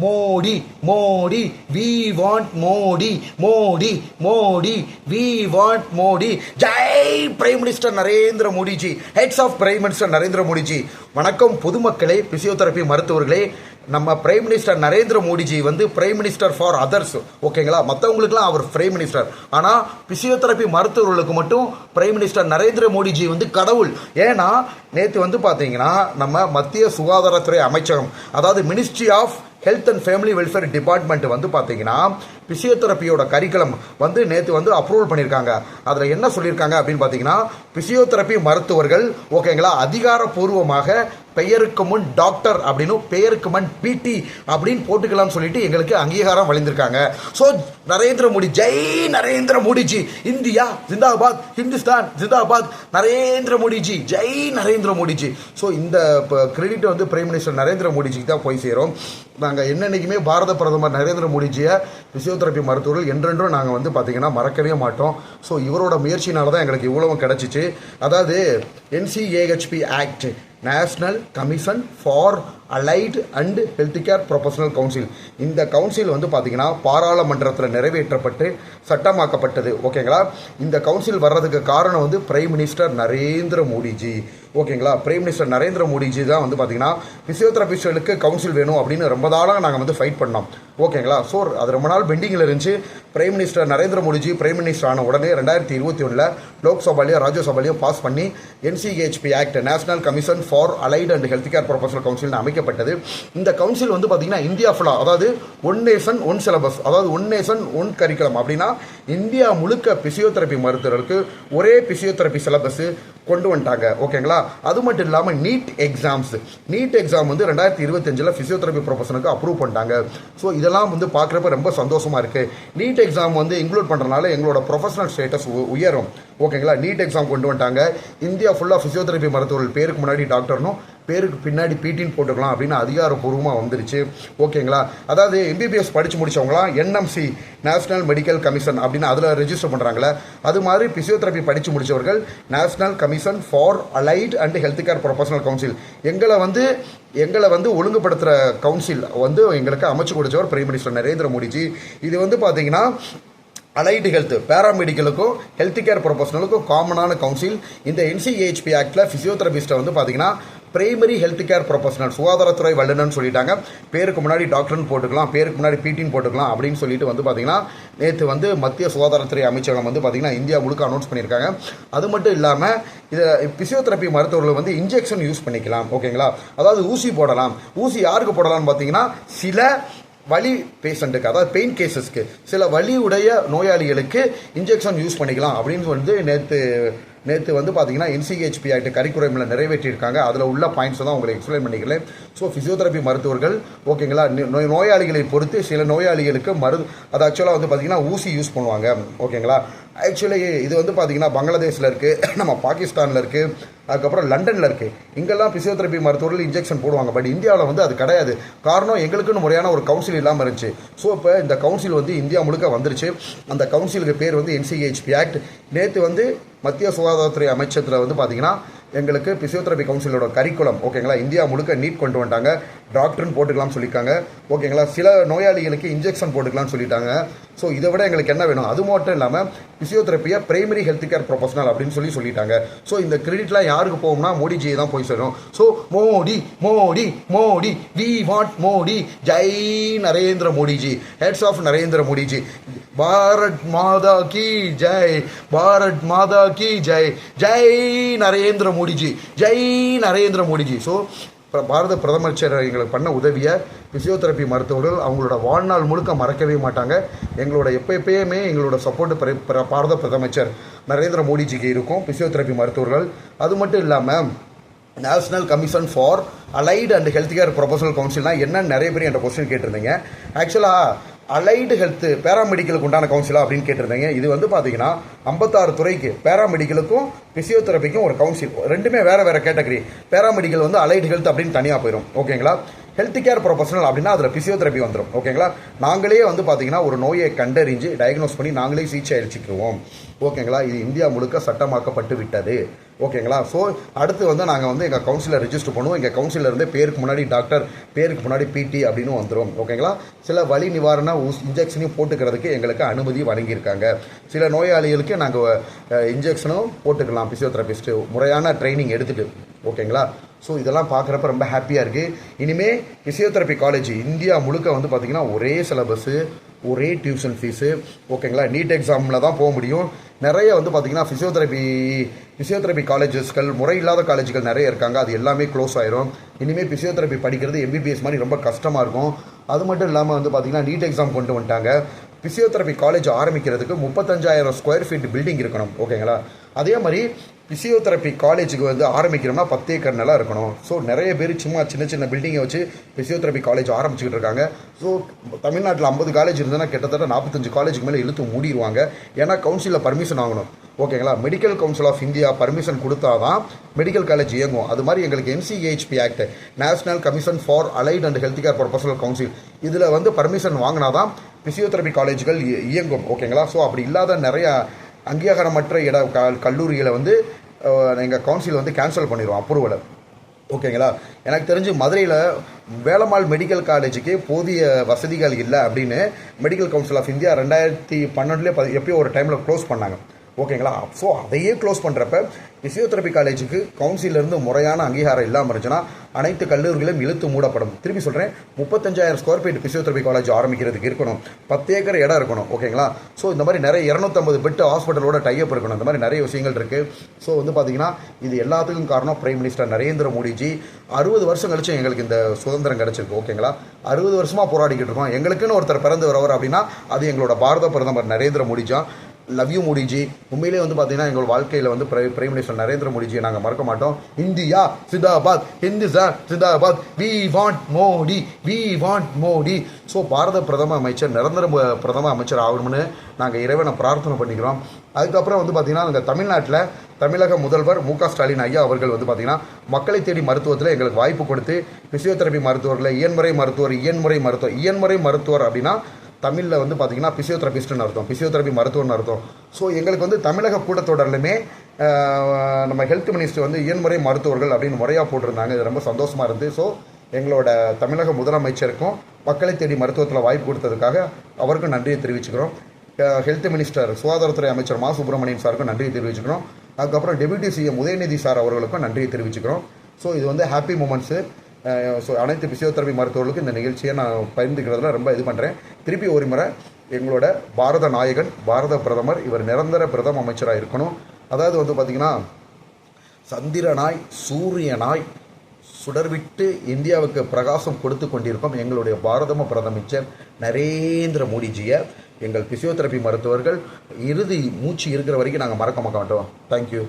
Modi Modi we want Modi Modi Modi we want Modi. ஜெய் prime minister Narendra Modiji, hats off prime minister Narendra Modiji. வணக்கம் பொதுமக்களே, physiotherapy மருத்துவர்களே. நம்ம பிரைம் மினிஸ்டர் நரேந்திர மோடிஜி வந்து பிரைம் மினிஸ்டர் ஃபார் அதர்ஸ், ஓகேங்களா? மற்றவங்களுக்குலாம் அவர் பிரைம் மினிஸ்டர். ஆனால் பிசியோதெரபி மருத்துவர்களுக்கு மட்டும் பிரைம் மினிஸ்டர் நரேந்திர மோடிஜி வந்து கடவுள். ஏன்னா நேற்று வந்து பார்த்தீங்கன்னா நம்ம மத்திய சுகாதாரத்துறை அமைச்சகம், அதாவது ministry of health and family welfare department வந்து பார்த்தீங்கன்னா பிசியோதெரப்பியோட கரிக்குலம் வந்து நேற்று வந்து அப்ரூவல் பண்ணியிருக்காங்க. அதில் என்ன சொல்லியிருக்காங்க அப்படின்னு பார்த்தீங்கன்னா, பிசியோதெரப்பி மருத்துவர்கள், ஓகேங்களா, அதிகாரப்பூர்வமாக பெயருக்கு முன் டாக்டர் அப்படின்னு, பெயருக்கு முன் பிடி அப்படின்னு போட்டுக்கலாம்னு சொல்லிட்டு எங்களுக்கு அங்கீகாரம் வழங்கியிருக்காங்க. ஸோ நரேந்திர மோடி, ஜெய் நரேந்திர மோடிஜி. இந்தியா ஜிந்தாபாத், ஹிந்துஸ்தான் ஜிந்தாபாத், நரேந்திர மோடிஜி, ஜெய் நரேந்திர மோடிஜி. ஸோ இந்த கிரெடிட் வந்து பிரைம் மினிஸ்டர் நரேந்திர மோடிஜிக்கு தான் போய் சேரும். நாங்கள் என்னன்னைக்குமே பாரத பிரதமர் நரேந்திர மோடிஜியை பிசியோதெரப்பி மருத்துவர்கள் என்றென்றும் நாங்கள் வந்து பார்த்தீங்கன்னா மறக்கவே மாட்டோம். ஸோ இவரோட முயற்சினால தான் எங்களுக்கு இவ்வளவும் கிடச்சிச்சு. அதாவது NCAHP act, national commission for allied and health care professional council. இந்த கவுன்சில் வந்து பார்த்தீங்கன்னா பாராளுமன்றத்தில் நிறைவேற்றப்பட்டு சட்டமாக்கப்பட்டது, ஓகேங்களா? இந்த கவுன்சில் வர்றதுக்கு காரணம் வந்து பிரைம் மினிஸ்டர் நரேந்திர மோடிஜி, ஓகேங்களா? பிரைம் மினிஸ்டர் நரேந்திர மோடிஜி தான் வந்து பார்த்தீங்கன்னா பிசியோதெரபிஸ்டுகளுக்கு கவுன்சில் வேணும் அப்படின்னு ரொம்ப நாளாக நாங்கள் வந்து ஃபைட் பண்ணோம், ஓகேங்களா? ஸோ அது ரொம்ப நாள் பெண்டிங்கில் இருந்துச்சு. Prime minister Narendra Modiji prime minister ஆன உடனே 2021 லோக்சபாலையும் ராஜ்யசபாலையும் பாஸ் பண்ணி NCAHP act, national commission for allied and health care professional council அமைக்கப்பட்டது. இந்த கவுன்சில் வந்து பார்த்தீங்கன்னா இந்தியா ஃபுல்லாக, அதாவது ஒன் நேஷன் ஒன் சிலபஸ், அதாவது ஒன் நேஷன் ஒன் கரிக்குலம் அப்படின்னா இந்தியா முழுக்க பிசியோதெரப்பி மருத்துவர்களுக்கு ஒரே பிசியோதெரப்பி சிலபஸ் கொண்டு வந்துட்டாங்க, ஓகேங்களா? அது மட்டும் இல்லாமல் நீட் எக்ஸாம் வந்து 2025 பிசியோதெரப்பி ப்ரொஃபஷனுக்கு அப்ரூவ் பண்ணிட்டாங்க. ஸோ இதெல்லாம் வந்து பார்க்குறப்ப ரொம்ப சந்தோஷமாக இருக்குது. நீட் எக்ஸாம் வந்து இன்க்ளூட் பண்ணுறதுனால எங்களோட ப்ரொஃபஷனல் ஸ்டேட்டஸ் உயரும், ஓகேங்களா? நீட் எக்ஸாம் கொண்டு வந்துட்டாங்க. இந்தியா ஃபுல்லாக ஃபிசியோதெரப்பி மருத்துவர்கள் பேருக்கு முன்னாடி டாக்டர்னும் பேருக்கு பின்னாடி பிடின்னு போட்டுக்கலாம் அப்படின்னு அதிகாரப்பூர்வமாக வந்துருச்சு, ஓகேங்களா? அதாவது MBBS படித்து முடித்தவங்களாம் NMC, நேஷனல் மெடிக்கல் கமிஷன் அப்படின்னு அதில் ரெஜிஸ்டர் பண்ணுறாங்களே, அது மாதிரி பிசியோதெரப்பி படித்து முடித்தவர்கள் national commission for allied and health care professional council, எங்களை வந்து ஒழுங்குபடுத்துகிற கவுன்சில் வந்து எங்களுக்கு அமைச்சு கொடுத்தவர் பிரைம் மினிஸ்டர் நரேந்திர மோடிஜி. இது வந்து பார்த்தீங்கன்னா அலைடு ஹெல்த், பேராமெடிக்கலுக்கும் ஹெல்த் கேர் ப்ரொஃபஷனலுக்கும் காமனான கவுன்சில். இந்த NCAHP ஆக்டில் ஃபிசியோதெரபிஸ்ட்டை வந்து பார்த்தீங்கன்னா பிரைமரி ஹெல்த் கேர் ப்ரொஃபஷனல், சுகாதாரத்துறை வல்லுநர்னு சொல்லிட்டாங்க. பேருக்கு முன்னாடி டாக்டர்னு போட்டுக்கலாம், பேருக்கு முன்னாடி பிடின்னு போட்டுக்கலாம் அப்படின்னு சொல்லிட்டு வந்து பார்த்தீங்கன்னா நேற்று வந்து மத்திய சுகாதாரத்துறை அமைச்சகம் வந்து பார்த்தீங்கன்னா இந்தியா முழுக்க அனௌன்ஸ் பண்ணியிருக்காங்க. அது மட்டும் இல்லாமல் இதை பிசியோதெரப்பி மருத்துவர்கள் வந்து இன்ஜெக்ஷன் யூஸ் பண்ணிக்கலாம், ஓகேங்களா? அதாவது ஊசி போடலாம். ஊசி யாருக்கு போடலாம்னு பார்த்தீங்கன்னா சில வலி பேஷண்ட்டுக்கு, அதாவது பெயின் கேசஸ்க்கு, சில வலி உடைய நோயாளிகளுக்கு இன்ஜெக்ஷன் யூஸ் பண்ணிக்கலாம் அப்படின்னு வந்து நேற்று வந்து பார்த்தீங்கன்னா NCAHP ஆக்ட் கரிக்குலமில் நிறைவேற்றியிருக்காங்க. அதில் உள்ள பாயிண்ட்ஸை தான் உங்களுக்கு எக்ஸ்பிளைன் பண்ணிக்கிறேன். ஸோ ஃபிசியோதெரப்பி மருத்துவர்கள், ஓகேங்களா, நோயாளிகளை பொறுத்து சில நோயாளிகளுக்கு அது ஆக்சுவலாக வந்து பார்த்தீங்கன்னா ஊசி யூஸ் பண்ணுவாங்க, ஓகேங்களா? ஆக்சுவலி இது வந்து பார்த்தீங்கன்னா பங்களாதேஷில் இருக்குது, நம்ம பாகிஸ்தானில் இருக்குது, அதுக்கப்புறம் லண்டனில் இருக்குது. இங்கெல்லாம் பிசியோதெரப்பி மருத்துவர்கள் இன்ஜெக்ஷன் போடுவாங்க. பட் இந்தியாவில் வந்து அது கிடையாது. காரணம், எங்களுக்குன்னு முறையான ஒரு கவுன்சில் இல்லாமல் இருந்துச்சு. ஸோ இப்போ இந்த கவுன்சில் வந்து இந்தியா முழுக்க வந்துருச்சு. அந்த கவுன்சிலுக்கு பேர் வந்து NCAHP ஆக்ட். நேற்று வந்து மத்திய சுகாதாரத்துறை அமைச்சகத்தில் வந்து பார்த்தீங்கன்னா எங்களுக்கு பிசியோதெரப்பி கவுன்சிலோட கரிக்குலம், ஓகேங்களா, இந்தியா முழுக்க நீட் கொண்டு வந்துட்டாங்க. டாக்டர்னு போட்டுக்கலாம்னு சொல்லியிருக்காங்க, ஓகேங்களா? சில நோயாளிகளுக்கு இன்ஜெக்ஷன் போட்டுக்கலாம்னு சொல்லிட்டாங்க. ஸோ இதை விட எங்களுக்கு என்ன வேணும்? அது மட்டும் இல்லாமல் பிசியோதெரப்பியை பிரைமரி ஹெல்த் கேர் ப்ரொஃபஷனல் அப்படின்னு சொல்லிட்டாங்க. ஸோ இந்த கிரெடிட்லாம் யாருக்கு போகும்னா மோடிஜி தான் போய் சேரும். So Modi Modi Modi, we want Modi, ஜெய் நரேந்திர மோடிஜி, ஹெட்ஸ் ஆஃப் நரேந்திர மோடிஜி. பாரத் மாதா கி ஜெய், பாரத் மாதா கி ஜெய், ஜெய் நரேந்திர மோடிஜி, ஜெய் நரேந்திர மோடிஜி. ஸோ பாரத பிரதமர் எங்களுக்கு பண்ண உதவியை பிசியோதெரப்பி மருத்துவர்கள் அவங்களோட வாழ்நாள் முழுக்க மறக்கவே மாட்டாங்க. எங்களோட எப்பயுமே எங்களோட சப்போர்ட் பாரத பிரதமர் நரேந்திர மோடிஜிக்கு இருக்கும், பிசியோதெரப்பி மருத்துவர்கள். அது மட்டும் இல்லாமல் national commission for allied and health care professional கவுன்சில்னால் என்னன்னு நிறைய பேர் என்ற கொஸ்டின் கேட்டிருந்தீங்க. ஆக்சுவலாக அலைடு ஹெல்த் பேராமெடிக்கலுக்கு உண்டான கவுன்சிலா அப்படின்னு கேட்டிருந்தீங்க. இது வந்து பார்த்தீங்கன்னா 56 துறைக்கு, பேராமெடிக்கலுக்கும் பிசியோதெரப்பிக்கும் ஒரு கவுன்சில், ரெண்டுமே வேறு கேட்டகரி. பேராமெடிக்கல் வந்து அலைடு ஹெல்த் அப்படின்னு தனியாக போயிடும், ஓகேங்களா? ஹெல்த் கேர் ப்ரொஃபஷனல் அப்படின்னா அதில் பிசியோதெரப்பி வந்துடும், ஓகேங்களா? நாங்களே வந்து பார்த்தீங்கன்னா ஒரு நோயை கண்டறிஞ்சு டயக்னோஸ் பண்ணி நாங்களே சிகிச்சை அளிச்சுக்குவோம், ஓகேங்களா? இது இந்தியா முழுக்க சட்டமாக்கப்பட்டு விட்டது. ஓகேங்களா. ஸோ அடுத்து வந்து நாங்கள் வந்து எங்கள் கவுன்சிலர் ரெஜிஸ்டர் பண்ணுவோம். எங்கள் கவுன்சிலர் இருந்து பேருக்கு முன்னாடி டாக்டர், பேருக்கு முன்னாடி பிடி அப்படின்னு வந்துடும். ஓகேங்களா. சில வலி நிவாரண இன்ஜெக்ஷனையும் போட்டுக்கிறதுக்கு எங்களுக்கு அனுமதி வழங்கியிருக்காங்க. சில நோயாளிகளுக்கு நாங்கள் இன்ஜெக்ஷனும் போட்டுக்கலாம் ஃபிசியோதெரபிஸ்ட்டு முறையான ட்ரைனிங் எடுத்துகிட்டு. ஓகேங்களா. ஸோ இதெல்லாம் பார்க்குறப்ப ரொம்ப ஹாப்பியாக இருக்குது. இனிமேல் ஃபிசியோதெரப்பி காலேஜ் இந்தியா முழுக்க வந்து பார்த்திங்கன்னா ஒரே சிலபஸ்ஸு, ஒரே டியூஷன் ஃபீஸு. ஓகேங்களா. நீட் எக்ஸாமில் தான் போக முடியும். நிறைய வந்து பார்த்திங்கன்னா ஃபிசியோதெரப்பி காலேஜஸ்கள், முறை இல்லாத காலேஜுகள் நிறைய இருக்காங்க. அது எல்லாமே க்ளோஸ் ஆயிரும். இனிமேல் ஃபிசியோதெரப்பி படிக்கிறது எம்பிபிஎஸ் மாதிரி ரொம்ப கஷ்டமாக இருக்கும். அது மட்டும் இல்லாமல் வந்து பார்த்திங்கன்னா நீட் எக்ஸாம் கொண்டு வந்துட்டாங்க. ஃபிசியோதெரப்பி காலேஜ் ஆரம்பிக்கிறதுக்கு 35,000 ஸ்கொயர் ஃபீட் பில்டிங் இருக்கணும். ஓகேங்களா. அதே மாதிரி ஃபிசியோதெரப்பி காலேஜுக்கு வந்து ஆரம்பிக்கிறோம்னா 10 ஏக்கர் நிலம் இருக்கணும். ஸோ நிறைய பேர் சும்மா சின்ன சின்ன பில்டிங்கை வச்சு ஃபிசியோதெரப்பி காலேஜ் ஆரம்பிச்சுக்கிட்டு இருக்காங்க. ஸோ தமிழ்நாட்டில் 50 காலேஜ் இருந்ததுன்னா கிட்டத்தட்ட 45 காலேஜுக்கு மேலே இழுத்து மூடிடுவாங்க. ஏன்னா கவுன்சிலில் பர்மிஷன் வாங்கணும். ஓகேங்களா. Medical council of India permission கொடுத்தா தான் மெடிக்கல் காலேஜ் இயங்கும். அது மாதிரி எங்களுக்கு NCHP act, national commission for allied and health care professional council, இதில் வந்து பர்மிஷன் வாங்கினா தான் ஃபிசியோதெரப்பி காலேஜுகள் இயங்கும். ஓகேங்களா. ஸோ அப்படி இல்லாத நிறைய அங்கீகாரமற்ற கல்லூரிகளை வந்து எங்கள் கவுன்சில் வந்து கேன்சல் பண்ணிடுவோம் அப்ரூவலை. ஓகேங்களா. எனக்கு தெரிஞ்சு மதுரையில் வேலம்மாள் மெடிக்கல் காலேஜுக்கு போதிய வசதிகள் இல்லை அப்படின்னு மெடிக்கல் கவுன்சில் ஆஃப் இந்தியா 2012 எப்பயோ ஒரு டைமில் க்ளோஸ் பண்ணாங்க. ஓகேங்களா. ஸோ அதையே க்ளோஸ் பண்ணுறப்ப ஃபிசியோதெரப்பி காலேஜுக்கு கவுன்சிலிருந்து முறையான அங்கீகாரம் இல்லாமல் இருந்துச்சுன்னா அனைத்து கல்லூரிகளும் இழுத்து மூடப்படும். திருப்பி சொல்கிறேன், 35,000 ஸ்கொயர் ஃபீட் ஃபிசியோதெரப்பி காலேஜ் ஆரம்பிக்கிறதுக்கு இருக்கணும். 10 ஏக்கர் இடம் இருக்கணும். ஓகேங்களா. ஸோ இந்த மாதிரி நிறைய 250 பெட் ஹாஸ்பிட்டலோட டைப் இருக்கணும். இந்த மாதிரி நிறைய விஷயங்கள் இருக்குது. ஸோ வந்து பார்த்திங்கன்னா இது எல்லாத்துக்கும் காரணம் பிரைம் மினிஸ்டர் நரேந்திர மோடிஜி. 60 வருஷம் கழிச்சு எங்களுக்கு இந்த சுதந்திரம் கிடச்சிருக்கு. ஓகேங்களா. 60 வருஷமாக போராடிக்கிட்டு இருக்கோம். எங்களுக்குன்னு ஒருத்தர் பிறந்து வரவர் அப்படின்னா அது எங்களோட பாரத பிரதமர் நரேந்திர மோடிஜா. Love you Modiji. உண்மையிலே வந்து பார்த்தீங்கன்னா எங்களோட வாழ்க்கையில் வந்து பிரைம் மினிஸ்டர் நரேந்திர மோடிஜியை நாங்கள் மறக்க மாட்டோம். இந்தியா சிந்தாபாத், ஹிந்துஸ்தான் சிந்தாபாத், we want Modi, we want Modi. So Bharat பிரதம அமைச்சர், நிரந்தர பிரதம அமைச்சர் ஆகணும்னு நாங்கள் இறைவனை பிரார்த்தனை பண்ணிக்கிறோம். அதுக்கப்புறம் வந்து பார்த்திங்கன்னா எங்கள் தமிழ்நாட்டில் தமிழக முதல்வர் மு க ஸ்டாலின் ஐயா அவர்கள் வந்து பார்த்திங்கன்னா மக்களை தேடி மருத்துவத்தில் எங்களுக்கு வாய்ப்பு கொடுத்து ஃபிசியோதெரப்பி மருத்துவர்களை இயன்முறை மருத்துவர் அப்படின்னா தமிழில் வந்து பார்த்திங்கன்னா ஃபிசியோதெரபிஸ்ட்னு அர்த்தம், ஃபிசியோதெரபி மருத்துவம்னு அர்த்தம். ஸோ எங்களுக்கு வந்து தமிழக கூட்டத்தொடரிலுமே நம்ம ஹெல்த் மினிஸ்டர் வந்து இயன்முறை மருத்துவர்கள் அப்படின்னு முறையாக போட்டிருந்தாங்க. இது ரொம்ப சந்தோஷமாக இருந்து. ஸோ எங்களோட தமிழக முதலமைச்சருக்கும் மக்களை தேடி மருத்துவத்தில் வாய்ப்பு கொடுத்ததுக்காக அவருக்கும் நன்றியை தெரிவிச்சுக்கிறோம். ஹெல்த் மினிஸ்டர், சுகாதாரத்துறை அமைச்சர் மா சுப்பிரமணியன் சாருக்கும் நன்றியை தெரிவிச்சுக்கிறோம். அதுக்கப்புறம் டெபுட்டி சிஎம் உதயநிதி சார் அவர்களுக்கும் நன்றியை தெரிவிச்சுக்கிறோம். ஸோ இது வந்து ஹாப்பி மூமெண்ட்ஸு. ஸோ அனைத்து ஃபிசியோதெரபி மருத்துவர்களுக்கும் இந்த நிகழ்ச்சியை நான் பகிர்ந்துக்கிறதுல ரொம்ப இது பண்ணுறேன். திருப்பி ஒரு முறை எங்களோட பாரத நாயகன், பாரத பிரதமர், இவர் நிரந்தர பிரதம அமைச்சராக இருக்கணும். அதாவது வந்து பார்த்திங்கன்னா சந்திரனாய் சூரியனாய் சுடர்விட்டு இந்தியாவுக்கு பிரகாசம் கொடுத்து கொண்டிருக்கும் எங்களுடைய பாரத பிரதமர் நரேந்திர மோடிஜியை எங்கள் ஃபிசியோதெரபி மருத்துவர்கள் இறுதி மூச்சு இருக்கிற வரைக்கும் நாங்கள் மறக்க மாட்டோம். தேங்க்யூ.